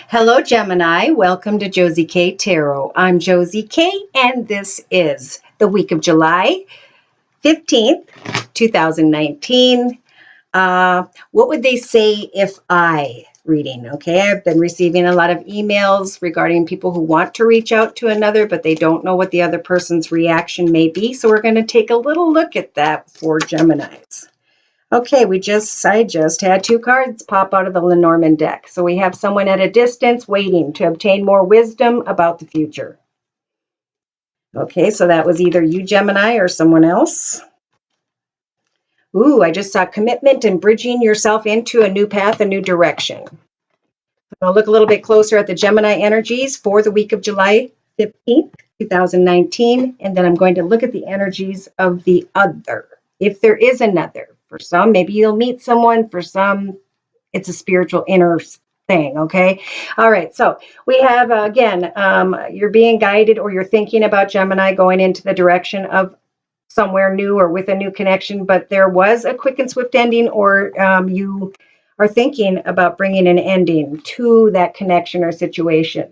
Hello, Gemini. Welcome to Josie K Tarot. I'm Josie K, and this is the week of July 15th, 2019. What would they say if I reading? Okay, I've been receiving a lot of emails regarding people who want to reach out to another, but they don't know what the other person's reaction may be. So we're going to take a little look at that for Geminis. Okay, I just had two cards pop out of the Lenormand deck. So we have someone at a distance waiting to obtain more wisdom about the future. Okay, so that was either you, Gemini, or someone else. Ooh, I just saw commitment and bridging yourself into a new path, a new direction. I'll look a little bit closer at the Gemini energies for the week of July 15th, 2019, and then I'm going to look at the energies of the other, if there is another. For some, maybe you'll meet someone. For some, it's a spiritual inner thing, okay? All right, so we have, again, you're being guided or you're thinking about Gemini going into the direction of somewhere new or with a new connection, but there was a quick and swift ending, or you are thinking about bringing an ending to that connection or situation.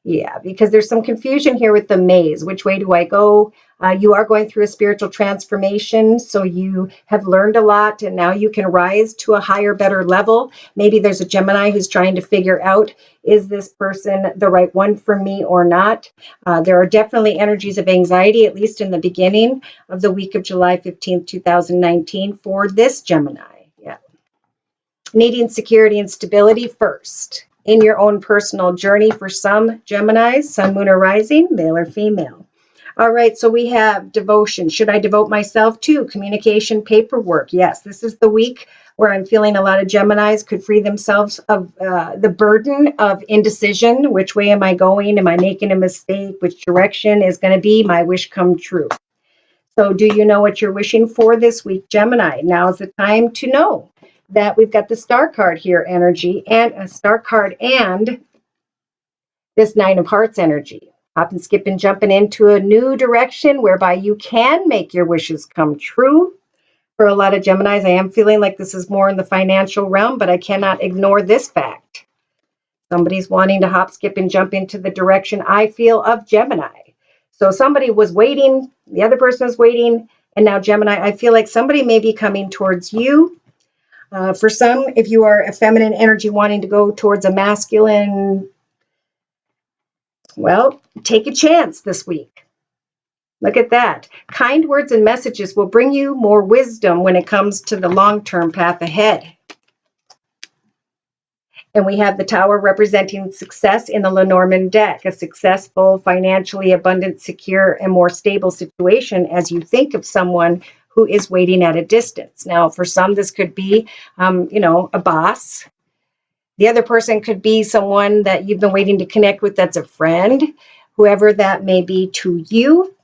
Yeah, because there's some confusion here with the maze. Which way do I go? You are going through a spiritual transformation, so you have learned a lot, and now you can rise to a higher, better level. Maybe there's a Gemini who's trying to figure out, is this person the right one for me or not? There are definitely energies of anxiety, at least in the beginning of the week of July 15th, 2019 for this Gemini. Yeah. Needing security and stability first in your own personal journey for some Geminis, Sun, Moon, or Rising, male or female. All right, so we have devotion. Should I devote myself to communication, paperwork? Yes, this is the week where I'm feeling a lot of Geminis could free themselves of the burden of indecision. Which way am I going? Am I making a mistake? Which direction is going to be my wish come true? So do you know what you're wishing for this week, Gemini? Now is the time to know that we've got the star card here energy, and a star card and this Nine of Hearts energy. Hopping, skipping, jumping into a new direction whereby you can make your wishes come true. For a lot of Geminis, I am feeling like this is more in the financial realm, but I cannot ignore this fact. Somebody's wanting to hop, skip, and jump into the direction I feel of Gemini. So somebody was waiting, the other person is waiting, and now Gemini, I feel like somebody may be coming towards you. For some, if you are a feminine energy wanting to go towards a masculine, well, take a chance this week. Look at that. Kind words and messages will bring you more wisdom when it comes to the long-term path ahead. And we have the Tower representing success in the Lenormand deck, a successful, financially abundant, secure, and more stable situation as you think of someone who is waiting at a distance. Now, for some, this could be, a boss. The other person could be someone that you've been waiting to connect with that's a friend, whoever that may be to you.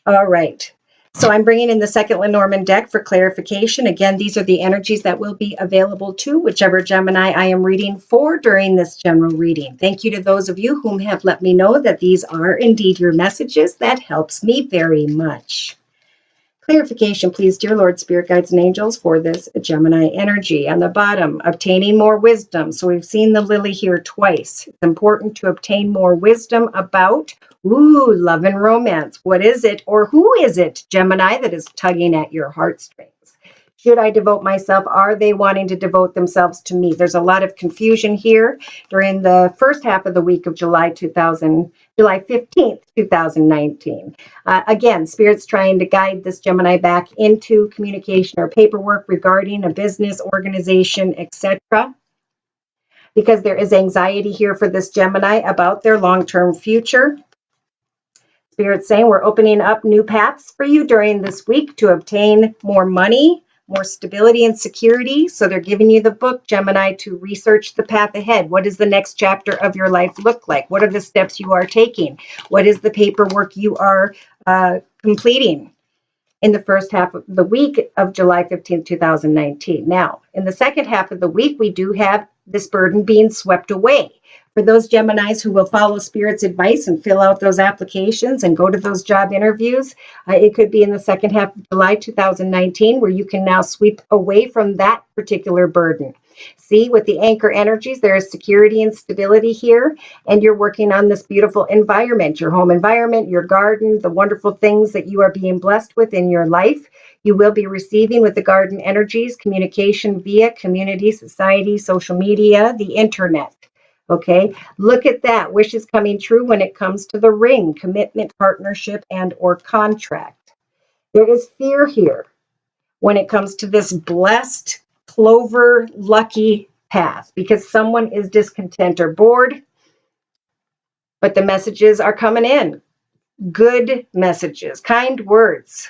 All right. So I'm bringing in the second Lenormand deck for clarification. Again, these are the energies that will be available to whichever Gemini I am reading for during this general reading. Thank you to those of you whom have let me know that these are indeed your messages. That helps me very much. Clarification, please, dear Lord, Spirit Guides, and Angels, for this Gemini energy. On the bottom, obtaining more wisdom. So we've seen the lily here twice. It's important to obtain more wisdom about, love and romance. What is it, or who is it, Gemini, that is tugging at your heartstrings? Should I devote myself? Are they wanting to devote themselves to me? There's a lot of confusion here during the first half of the week of July 15th, 2019. Again, Spirit's trying to guide this Gemini back into communication or paperwork regarding a business, organization, etc. Because there is anxiety here for this Gemini about their long-term future. Spirit's saying we're opening up new paths for you during this week to obtain more money, more stability and security. So they're giving you the book, Gemini, to research the path ahead. What does the next chapter of your life look like? What are the steps you are taking? What is the paperwork you are completing in the first half of the week of July 15th, 2019? Now, in the second half of the week, we do have this burden being swept away. For those Geminis who will follow Spirit's advice and fill out those applications and go to those job interviews, it could be in the second half of July 2019 where you can now sweep away from that particular burden. See, with the anchor energies, there is security and stability here, and you're working on this beautiful environment, your home environment, your garden, the wonderful things that you are being blessed with in your life. You will be receiving with the garden energies, communication via community, society, social media, the internet. Okay, look at that. Wishes coming true when it comes to the ring, commitment, partnership, and or contract. There is fear here when it comes to this blessed, clover, lucky path because someone is discontent or bored, but the messages are coming in. Good messages, kind words,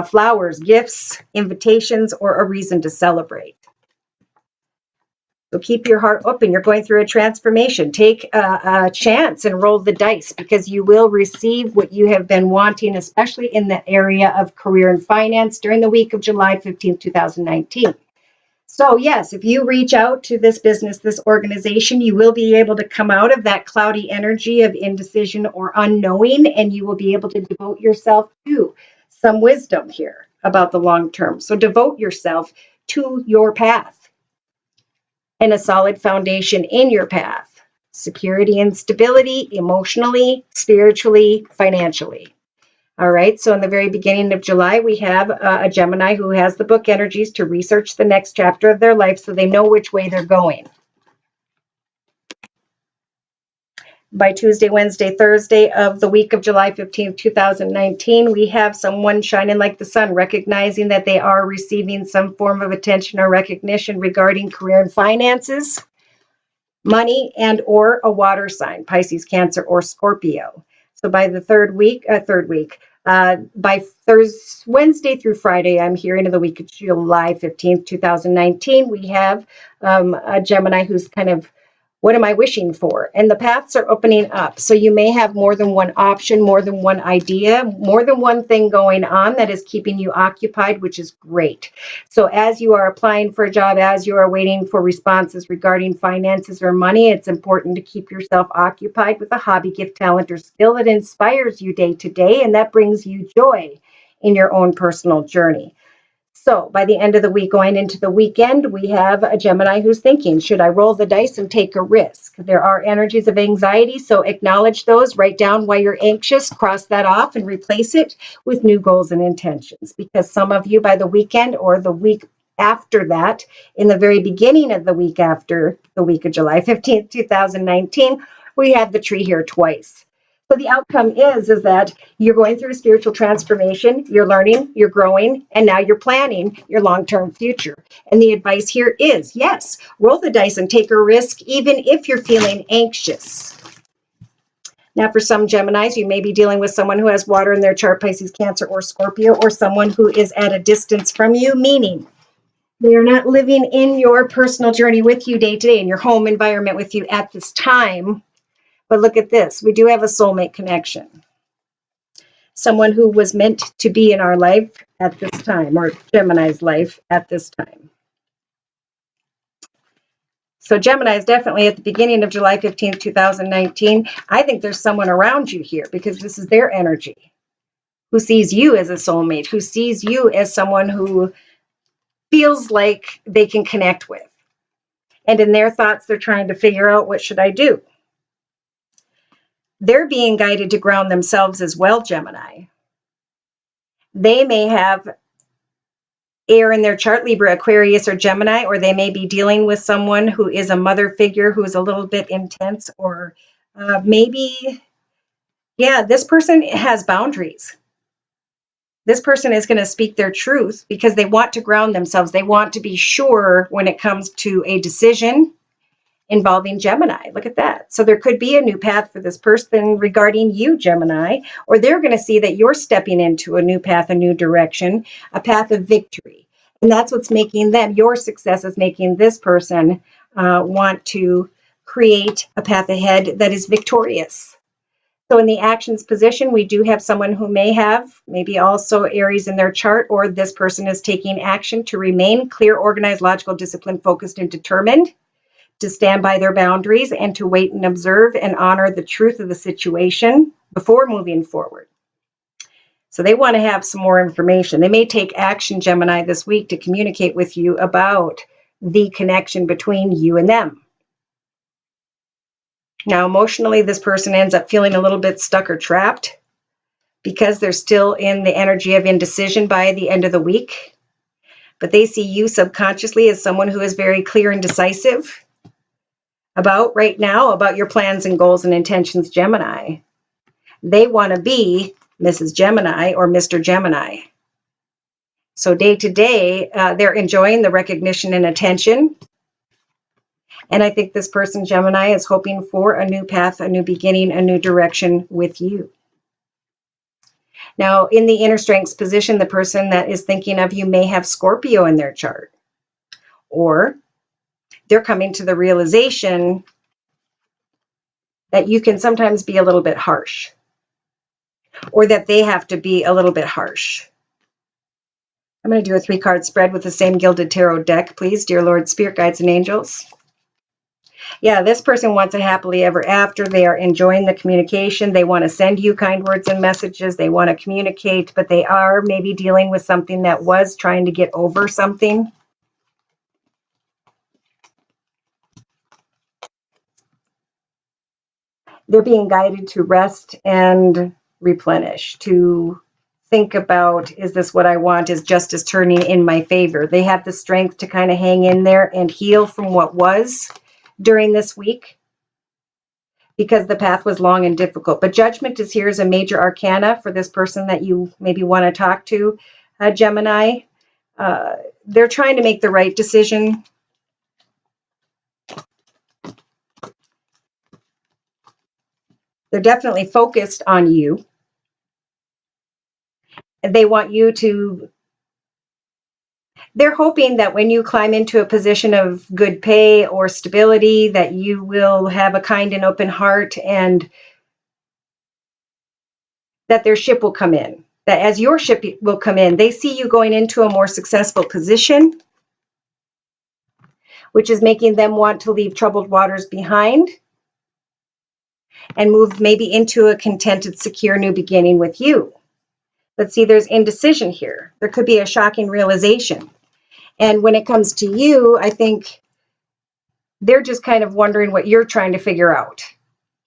flowers, gifts, invitations, or a reason to celebrate. So keep your heart open. You're going through a transformation. Take a chance and roll the dice because you will receive what you have been wanting, especially in the area of career and finance during the week of July 15th, 2019. So yes, if you reach out to this business, this organization, you will be able to come out of that cloudy energy of indecision or unknowing, and you will be able to devote yourself to some wisdom here about the long term. So devote yourself to your path and a solid foundation in your path. Security and stability, emotionally, spiritually, financially. All right, so in the very beginning of July, we have a Gemini who has the book energies to research the next chapter of their life so they know which way they're going. By Tuesday, Wednesday, Thursday of the week of July 15th, 2019, we have someone shining like the sun, recognizing that they are receiving some form of attention or recognition regarding career and finances, money, and or a water sign, Pisces, Cancer, or Scorpio. So by the by Wednesday through Friday, I'm here into the week of July 15th, 2019, we have a Gemini who's kind of, what am I wishing for? And the paths are opening up. So you may have more than one option, more than one idea, more than one thing going on that is keeping you occupied, which is great. So as you are applying for a job, as you are waiting for responses regarding finances or money, it's important to keep yourself occupied with a hobby, gift, talent, or skill that inspires you day to day and that brings you joy in your own personal journey. So by the end of the week, going into the weekend, we have a Gemini who's thinking, should I roll the dice and take a risk? There are energies of anxiety, so acknowledge those, write down why you're anxious, cross that off and replace it with new goals and intentions. Because some of you by the weekend or the week after that, in the very beginning of the week after the week of July 15th, 2019, we have the tree here twice. So the outcome is that you're going through a spiritual transformation, you're learning, you're growing, and now you're planning your long-term future. And the advice here is, yes, roll the dice and take a risk, even if you're feeling anxious. Now, for some Geminis, you may be dealing with someone who has water in their chart, Pisces, Cancer, or Scorpio, or someone who is at a distance from you, meaning they are not living in your personal journey with you day to day, in your home environment with you at this time. But look at this. We do have a soulmate connection. Someone who was meant to be in our life at this time, or Gemini's life at this time. So Gemini is definitely at the beginning of July 15th, 2019. I think there's someone around you here because this is their energy, who sees you as a soulmate, who sees you as someone who feels like they can connect with. And in their thoughts, they're trying to figure out, what should I do? They're being guided to ground themselves as well, Gemini. They may have air in their chart, Libra, Aquarius, or Gemini, or they may be dealing with someone who is a mother figure who is a little bit intense, or maybe, this person has boundaries. This person is going to speak their truth because they want to ground themselves. They want to be sure when it comes to a decision involving Gemini. Look at that. So there could be a new path for this person regarding you, Gemini, or they're going to see that you're stepping into a new path, a new direction, a path of victory. And that's what's making them, your success is making this person want to create a path ahead that is victorious. So in the actions position, we do have someone who may have maybe also Aries in their chart, or this person is taking action to remain clear, organized, logical, disciplined, focused, and determined. to stand by their boundaries and to wait and observe and honor the truth of the situation before moving forward. So they want to have some more information. They may take action, Gemini, this week to communicate with you about the connection between you and them. Now, emotionally, this person ends up feeling a little bit stuck or trapped because they're still in the energy of indecision by the end of the week. But they see you subconsciously as someone who is very clear and decisive about right now, about your plans and goals and intentions, Gemini. They want to be Mrs. Gemini or Mr. Gemini. So day to day, they're enjoying the recognition and attention. And I think this person, Gemini, is hoping for a new path, a new beginning, a new direction with you. Now, in the inner strengths position, the person that is thinking of you may have Scorpio in their chart. Or they're coming to the realization that you can sometimes be a little bit harsh. Or that they have to be a little bit harsh. I'm going to do a 3-card spread with the same Gilded Tarot deck, please, dear Lord, Spirit Guides, and Angels. Yeah, this person wants a happily ever after. They are enjoying the communication. They want to send you kind words and messages. They want to communicate, but they are maybe dealing with something that was trying to get over something. They're being guided to rest and replenish, to think about, is this what I want? Is justice turning in my favor? They have the strength to kind of hang in there and heal from what was during this week, because the path was long and difficult. But judgment is here as a major arcana for this person that you maybe want to talk to, Gemini. They're trying to make the right decision. They're definitely focused on you. They want you to, they're hoping that when you climb into a position of good pay or stability, that you will have a kind and open heart, and that their ship will come in. That as your ship will come in, they see you going into a more successful position, which is making them want to leave troubled waters behind and move maybe into a contented, secure new beginning with you. But see, there's indecision here. There could be a shocking realization. And when it comes to you, I think they're just kind of wondering what you're trying to figure out,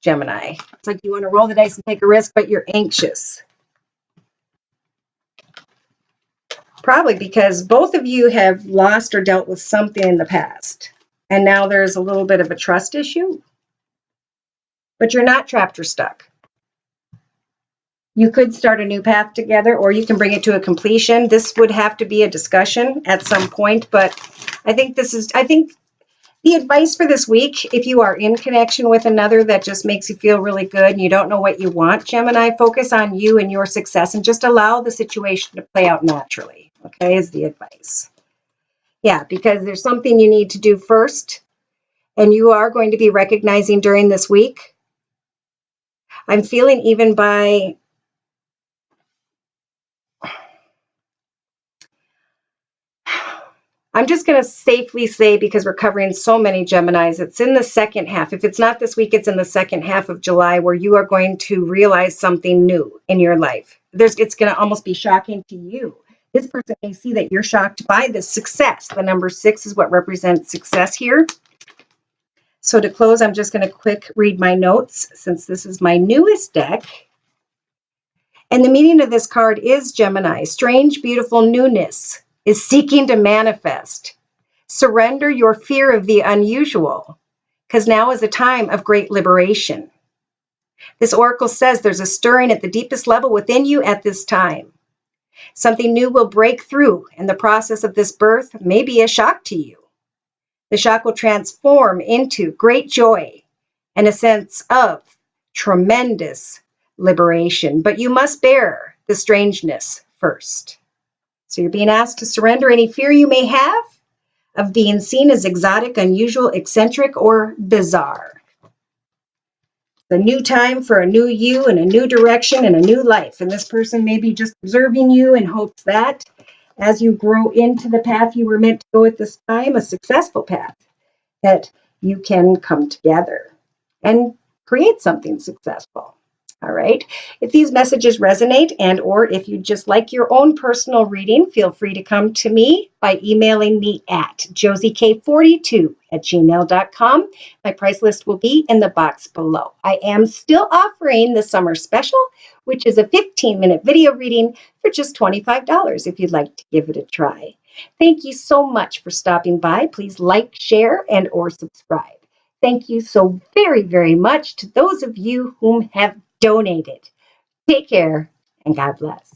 Gemini. It's like you want to roll the dice and take a risk, but you're anxious. Probably because both of you have lost or dealt with something in the past. And now there's a little bit of a trust issue. But you're not trapped or stuck. You could start a new path together, or you can bring it to a completion. This would have to be a discussion at some point, but I think the advice for this week, if you are in connection with another that just makes you feel really good and you don't know what you want, Gemini, focus on you and your success and just allow the situation to play out naturally, okay, is the advice. Yeah, because there's something you need to do first, and you are going to be recognizing during this week. I'm feeling even by I'm just going to safely say, because we're covering so many Geminis, it's in the second half. If it's not this week, it's in the second half of July, where you are going to realize something new in your life. It's going to almost be shocking to you. This person may see that you're shocked by the success. The number 6 is what represents success here. So to close, I'm just going to quick read my notes, since this is my newest deck. And the meaning of this card is, Gemini, strange, beautiful newness is seeking to manifest. Surrender your fear of the unusual, because now is a time of great liberation. This oracle says there's a stirring at the deepest level within you at this time. Something new will break through, and the process of this birth may be a shock to you. The shock will transform into great joy and a sense of tremendous liberation, but you must bear the strangeness first. So you're being asked to surrender any fear you may have of being seen as exotic, unusual, eccentric, or bizarre. The new time for a new you and a new direction and a new life. And this person may be just observing you in hopes that as you grow into the path you were meant to go at this time, a successful path, that you can come together and create something successful. All right. If these messages resonate and or if you just like your own personal reading, feel free to come to me by emailing me at josiek42@gmail.com. My price list will be in the box below. I am still offering the summer special, which is a 15-minute video reading for just $25 if you'd like to give it a try. Thank you so much for stopping by. Please like, share, and or subscribe. Thank you so very, very much to those of you whom have donated. Take care and God bless.